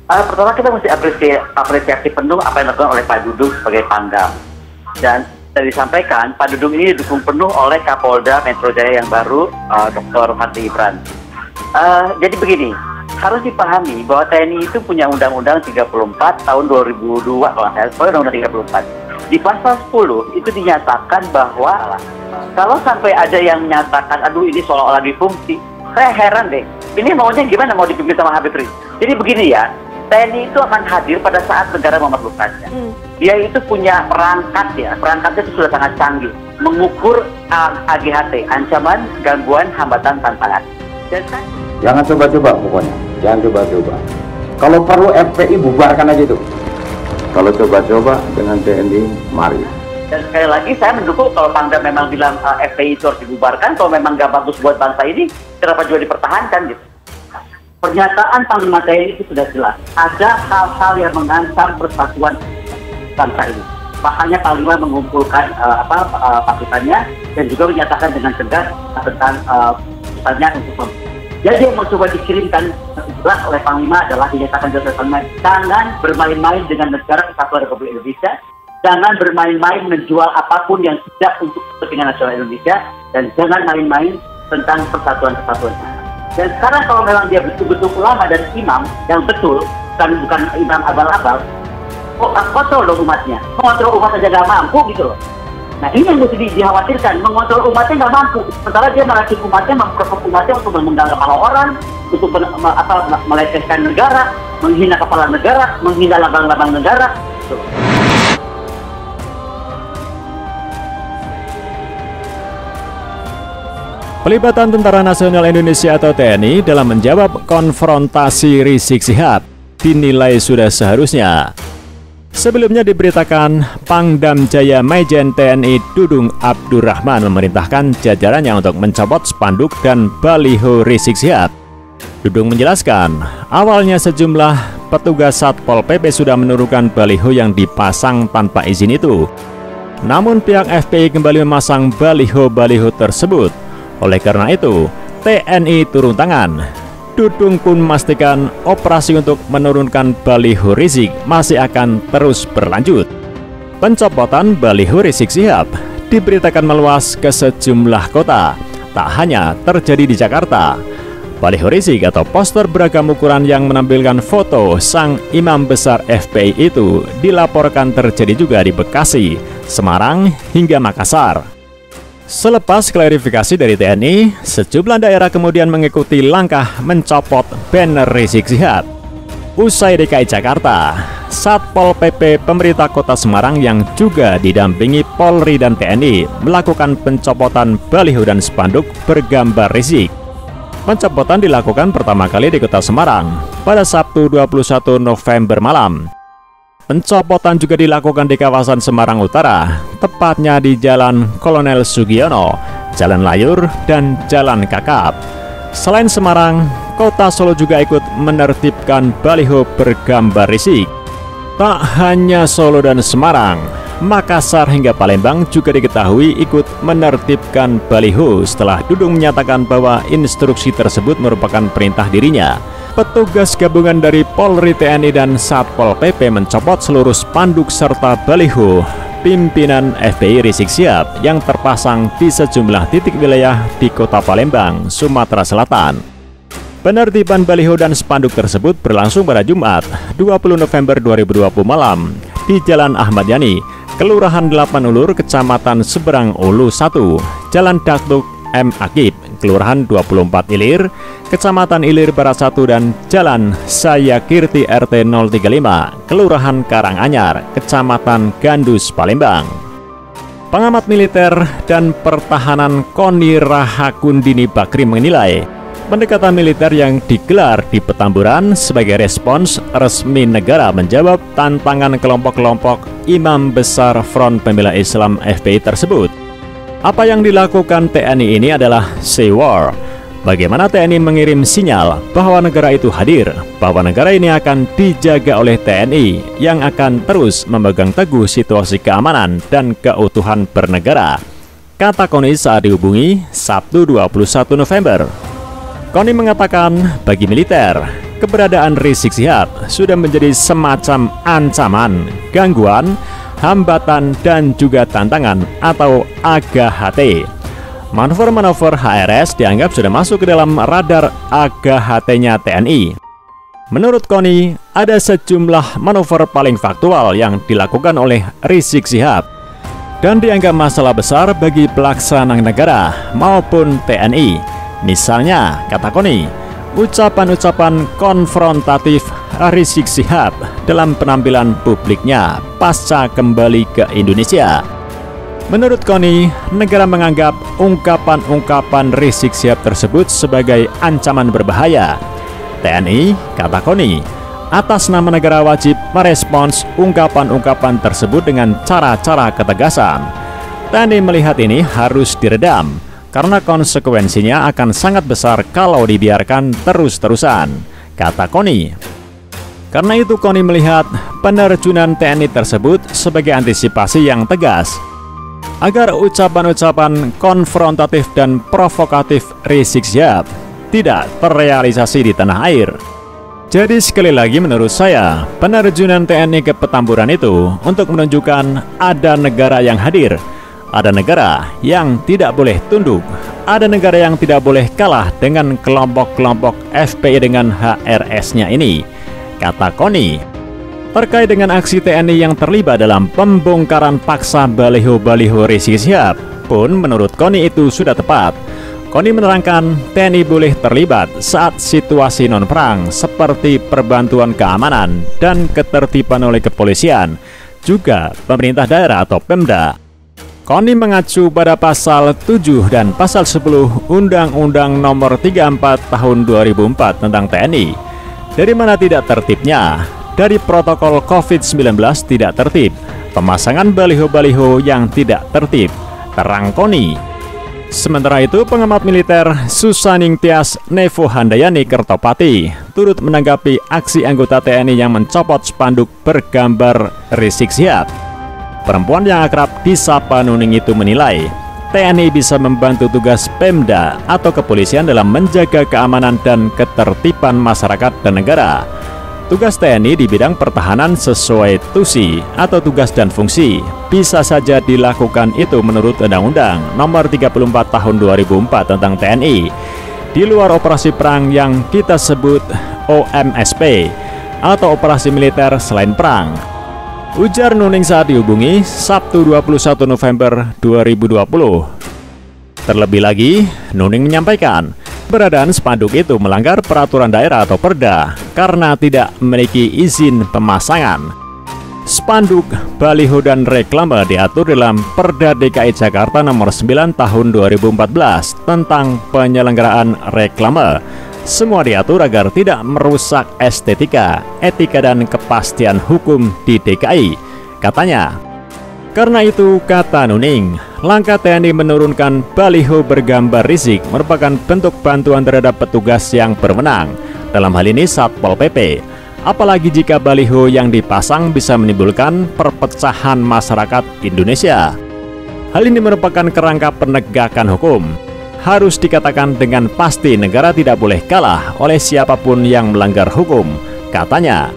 Pertama kita mesti apresiasi penuh apa yang dilakukan oleh Pak Dudung sebagai Pangdam. Dan disampaikan Pak Dudung ini didukung penuh oleh Kapolda Metro Jaya yang baru, Dr. Fadli Imran. Jadi begini, harus dipahami bahwa TNI itu punya Undang-Undang 34 tahun 2002 kalau saya salah, Undang-Undang 34. Di pasal 10 itu dinyatakan bahwa kalau sampai ada yang menyatakan, aduh ini seolah-olah difungsi, saya heran deh. Ini maunya gimana mau dipimpin sama Habib Rizik? Jadi begini ya, TNI itu akan hadir pada saat negara memerlukannya. Dia itu punya perangkat ya, perangkatnya itu sudah sangat canggih, mengukur AGHT, ancaman, gangguan, hambatan, tantangan. Dan jangan coba-coba pokoknya, jangan coba-coba. Kalau perlu FPI bubarkan aja itu. Kalau coba-coba dengan TNI, mari. Dan sekali lagi saya mendukung kalau Pangdam memang bilang FPI itu harus dibubarkan, kalau memang nggak bagus buat bangsa ini, kenapa juga dipertahankan gitu. Pernyataan Panglima TNI itu sudah jelas. Ada hal-hal yang mengancam persatuan bangsa ini. Makanya Panglima mengumpulkan pasukannya dan juga menyatakan dengan tegas tentang pesannya untuk jadi yang mau coba dikirimkan jelas oleh Panglima adalah dinyatakan oleh Panglima, jangan bermain-main dengan negara kesatuan Republik Indonesia, jangan bermain-main menjual apapun yang tidak untuk kepentingan nasional Indonesia, dan jangan main-main tentang persatuan-kesatuan. Dan sekarang kalau memang dia betul-betul ulama dan imam yang betul, bukan imam abal-abal, kontrol dong umatnya. Mengontrol umat saja nggak mampu gitu loh. Nah ini yang mesti dikhawatirkan, mengontrol umatnya nggak mampu. Sementara dia merakit umatnya, memprovok umatnya untuk memenggal kepala orang, untuk melecehkan negara, menghina kepala negara, menghina lambang-lambang negara. Gitu. Pelibatan Tentara Nasional Indonesia atau TNI dalam menjawab konfrontasi Rizik Syihab dinilai sudah seharusnya. Sebelumnya diberitakan Pangdam Jaya Majen TNI Dudung Abdurrahman memerintahkan jajarannya untuk mencopot spanduk dan baliho Rizik Syihab. Dudung menjelaskan, awalnya sejumlah petugas Satpol PP sudah menurunkan baliho yang dipasang tanpa izin itu. Namun pihak FPI kembali memasang baliho-baliho tersebut. Oleh karena itu, TNI turun tangan. Dudung pun memastikan operasi untuk menurunkan baliho Rizik masih akan terus berlanjut. Pencopotan baliho Rizik Syihab diberitakan meluas ke sejumlah kota, tak hanya terjadi di Jakarta. Baliho Rizik atau poster beragam ukuran yang menampilkan foto sang imam besar FPI itu dilaporkan terjadi juga di Bekasi, Semarang, hingga Makassar. Selepas klarifikasi dari TNI, sejumlah daerah kemudian mengikuti langkah mencopot banner Rizik Syihab. Usai DKI Jakarta, Satpol PP pemerintah kota Semarang yang juga didampingi Polri dan TNI melakukan pencopotan baliho dan spanduk bergambar Rizik. Pencopotan dilakukan pertama kali di kota Semarang pada Sabtu 21 November malam. Pencopotan juga dilakukan di kawasan Semarang Utara, tepatnya di Jalan Kolonel Sugiono, Jalan Layur, dan Jalan Kakap. Selain Semarang, kota Solo juga ikut menertibkan baliho bergambar Rizik. Tak hanya Solo dan Semarang, Makassar hingga Palembang juga diketahui ikut menertibkan baliho setelah Dudung menyatakan bahwa instruksi tersebut merupakan perintah dirinya. Petugas gabungan dari Polri, TNI, dan Satpol PP mencopot seluruh spanduk serta baliho pimpinan FPI Rizik Syihab yang terpasang di sejumlah titik wilayah di Kota Palembang, Sumatera Selatan. Penertiban baliho dan spanduk tersebut berlangsung pada Jumat 20 November 2020 malam di Jalan Ahmad Yani, Kelurahan 8 Ulur, Kecamatan Seberang Ulu 1, Jalan Datuk M. Akib, Kelurahan 24 Ilir, Kecamatan Ilir Barat 1, dan Jalan Sayakirti RT 035, Kelurahan Karanganyar, Kecamatan Gandus, Palembang. Pengamat militer dan pertahanan Koni Rahakundini Bakri menilai pendekatan militer yang digelar di Petamburan sebagai respons resmi negara menjawab tantangan kelompok-kelompok imam besar Front Pembela Islam FPI tersebut. Apa yang dilakukan TNI ini adalah say war. Bagaimana TNI mengirim sinyal bahwa negara itu hadir, bahwa negara ini akan dijaga oleh TNI yang akan terus memegang teguh situasi keamanan dan keutuhan bernegara, kata Koni saat dihubungi Sabtu 21 November. Koni mengatakan bagi militer, keberadaan Rizik Syihab sudah menjadi semacam ancaman, gangguan, hambatan, dan juga tantangan atau AGHT. Manuver-manuver HRS dianggap sudah masuk ke dalam radar AGHT-nya TNI. Menurut Koni, ada sejumlah manuver paling faktual yang dilakukan oleh Rizik Syihab dan dianggap masalah besar bagi pelaksana negara maupun TNI. Misalnya, kata Koni, ucapan-ucapan konfrontatif Rizik Syihab dalam penampilan publiknya pasca kembali ke Indonesia. Menurut Koni, negara menganggap ungkapan-ungkapan Rizik Syihab tersebut sebagai ancaman berbahaya. TNI, kata Koni, atas nama negara wajib merespons ungkapan-ungkapan tersebut dengan cara-cara ketegasan. TNI melihat ini harus diredam, karena konsekuensinya akan sangat besar kalau dibiarkan terus-terusan, kata Koni. Karena itu Koni melihat penerjunan TNI tersebut sebagai antisipasi yang tegas, agar ucapan-ucapan konfrontatif dan provokatif Rizik Syihab tidak terrealisasi di tanah air. Jadi sekali lagi menurut saya, penerjunan TNI ke Petamburan itu untuk menunjukkan ada negara yang hadir, ada negara yang tidak boleh tunduk, ada negara yang tidak boleh kalah dengan kelompok-kelompok FPI dengan HRS-nya ini, kata Koni. Terkait dengan aksi TNI yang terlibat dalam pembongkaran paksa baliho-baliho Rizik Syihab pun menurut Koni itu sudah tepat. Koni menerangkan TNI boleh terlibat saat situasi non-perang seperti perbantuan keamanan dan ketertiban oleh kepolisian, juga pemerintah daerah atau Pemda. Koni mengacu pada pasal 7 dan pasal 10 Undang-Undang Nomor 34 Tahun 2004 tentang TNI. Dari mana tidak tertibnya? Dari protokol COVID-19 tidak tertib, pemasangan baliho-baliho yang tidak tertib, terang Koni. Sementara itu, pengamat militer Susaning Tias Nevo Handayani Kertopati turut menanggapi aksi anggota TNI yang mencopot spanduk bergambar Rizik Syihab. Perempuan yang akrab disapa Nuning itu menilai TNI bisa membantu tugas Pemda atau kepolisian dalam menjaga keamanan dan ketertiban masyarakat dan negara. Tugas TNI di bidang pertahanan sesuai TUSI atau tugas dan fungsi bisa saja dilakukan itu menurut Undang-Undang Nomor 34 Tahun 2004 tentang TNI di luar operasi perang yang kita sebut OMSP atau operasi militer selain perang, ujar Nuning saat dihubungi Sabtu 21 November 2020. Terlebih lagi, Nuning menyampaikan keberadaan spanduk itu melanggar peraturan daerah atau Perda karena tidak memiliki izin pemasangan. Spanduk, baliho, dan reklame diatur dalam Perda DKI Jakarta Nomor 9 Tahun 2014 tentang penyelenggaraan reklame. Semua diatur agar tidak merusak estetika, etika, dan kepastian hukum di DKI, katanya. Karena itu, kata Nuning, langkah TNI menurunkan baliho bergambar Rizik merupakan bentuk bantuan terhadap petugas yang berwenang, dalam hal ini Satpol PP. Apalagi jika baliho yang dipasang bisa menimbulkan perpecahan masyarakat Indonesia. Hal ini merupakan kerangka penegakan hukum. Harus dikatakan dengan pasti negara tidak boleh kalah oleh siapapun yang melanggar hukum, katanya.